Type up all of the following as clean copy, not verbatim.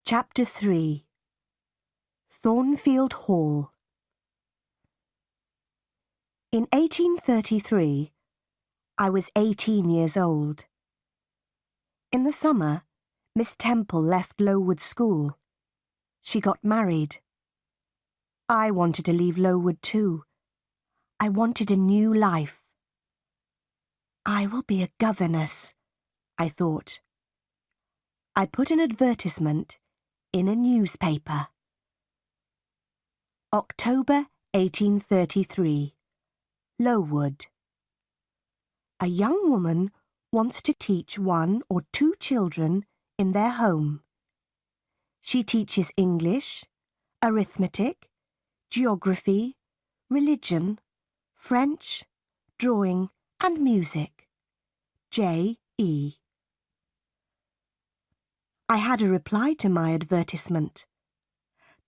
Chapter 3 Thornfield Hall. In 1833, I was 18 years old. In the summer, Miss Temple left Lowood School. She got married. I wanted to leave Lowood too. I wanted a new life. I will be a governess, I thought. I put an advertisement in a newspaper. October 1833. Lowood. A young woman wants to teach 1 or 2 children in their home. She teaches English, arithmetic, geography, religion, French, drawing and music. J.E. I had a reply to my advertisement.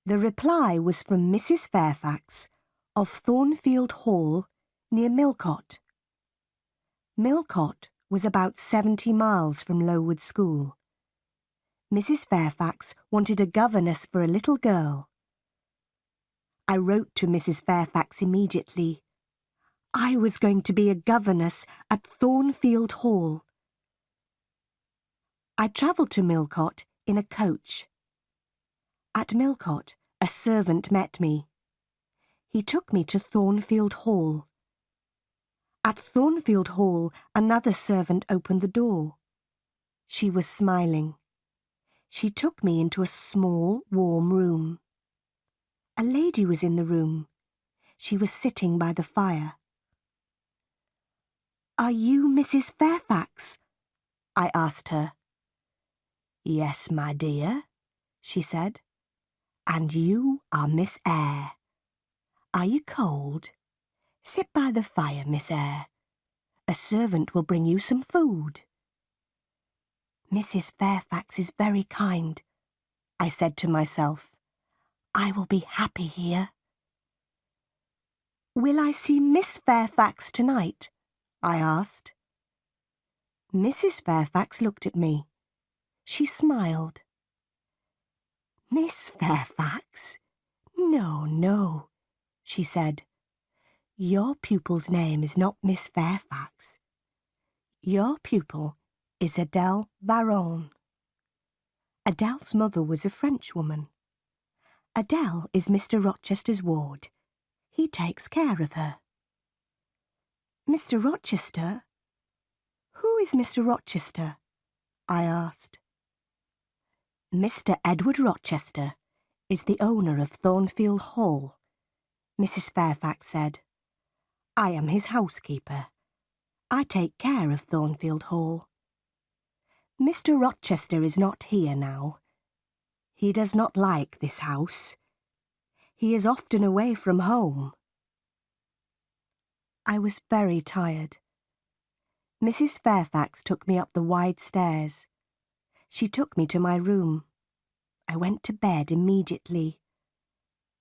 The reply was from Mrs. Fairfax of Thornfield Hall near Millcote. Millcote was about 70 miles from Lowood School. Mrs. Fairfax wanted a governess for a little girl. I wrote to Mrs. Fairfax immediately. I was going to be a governess at Thornfield Hall. I travelled to Millcote in a coach. At Millcote, a servant met me. He took me to Thornfield Hall. At Thornfield Hall, another servant opened the door. She was smiling. She took me into a small, warm room. A lady was in the room. She was sitting by the fire. "Are you Mrs. Fairfax?" I asked her. "Yes, my dear," she said. "And you are Miss Eyre. Are you cold? Sit by the fire, Miss Eyre. A servant will bring you some food." "Mrs. Fairfax is very kind," I said to myself. "I will be happy here." "Will I see Miss Fairfax tonight?" I asked. Mrs. Fairfax looked at me. She smiled. "Miss Fairfax? No, no," she said. "Your pupil's name is not Miss Fairfax. Your pupil is Adele Varon." Adele's mother was a Frenchwoman. Adele is Mr. Rochester's ward. He takes care of her. "Mr. Rochester? Who is Mr. Rochester?" I asked. "Mr. Edward Rochester is the owner of Thornfield Hall," Mrs. Fairfax said. "I am his housekeeper. I take care of Thornfield Hall. Mr. Rochester is not here now. He does not like this house. He is often away from home." I was very tired. Mrs. Fairfax took me up the wide stairs. She took me to my room. I went to bed immediately,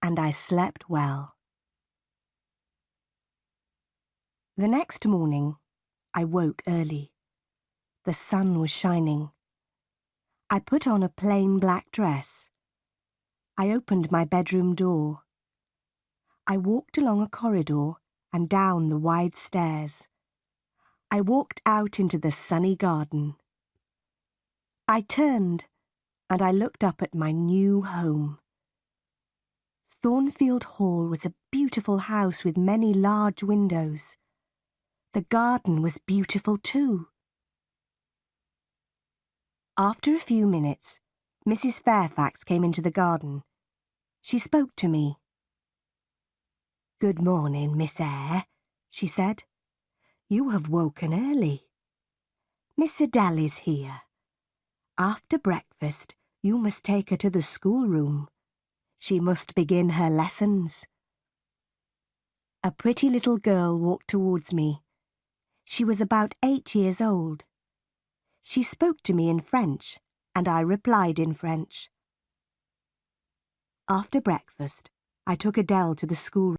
and I slept well. The next morning, I woke early. The sun was shining. I put on a plain black dress. I opened my bedroom door. I walked along a corridor and down the wide stairs. I walked out into the sunny garden. I turned, and I looked up at my new home. Thornfield Hall was a beautiful house with many large windows. The garden was beautiful too. After a few minutes, Mrs. Fairfax came into the garden. She spoke to me. "Good morning, Miss Eyre," she said. "You have woken early. Miss Adele is here. After breakfast, you must take her to the schoolroom. She must begin her lessons." A pretty little girl walked towards me. She was about 8 years old. She spoke to me in French, and I replied in French. After breakfast, I took Adele to the schoolroom.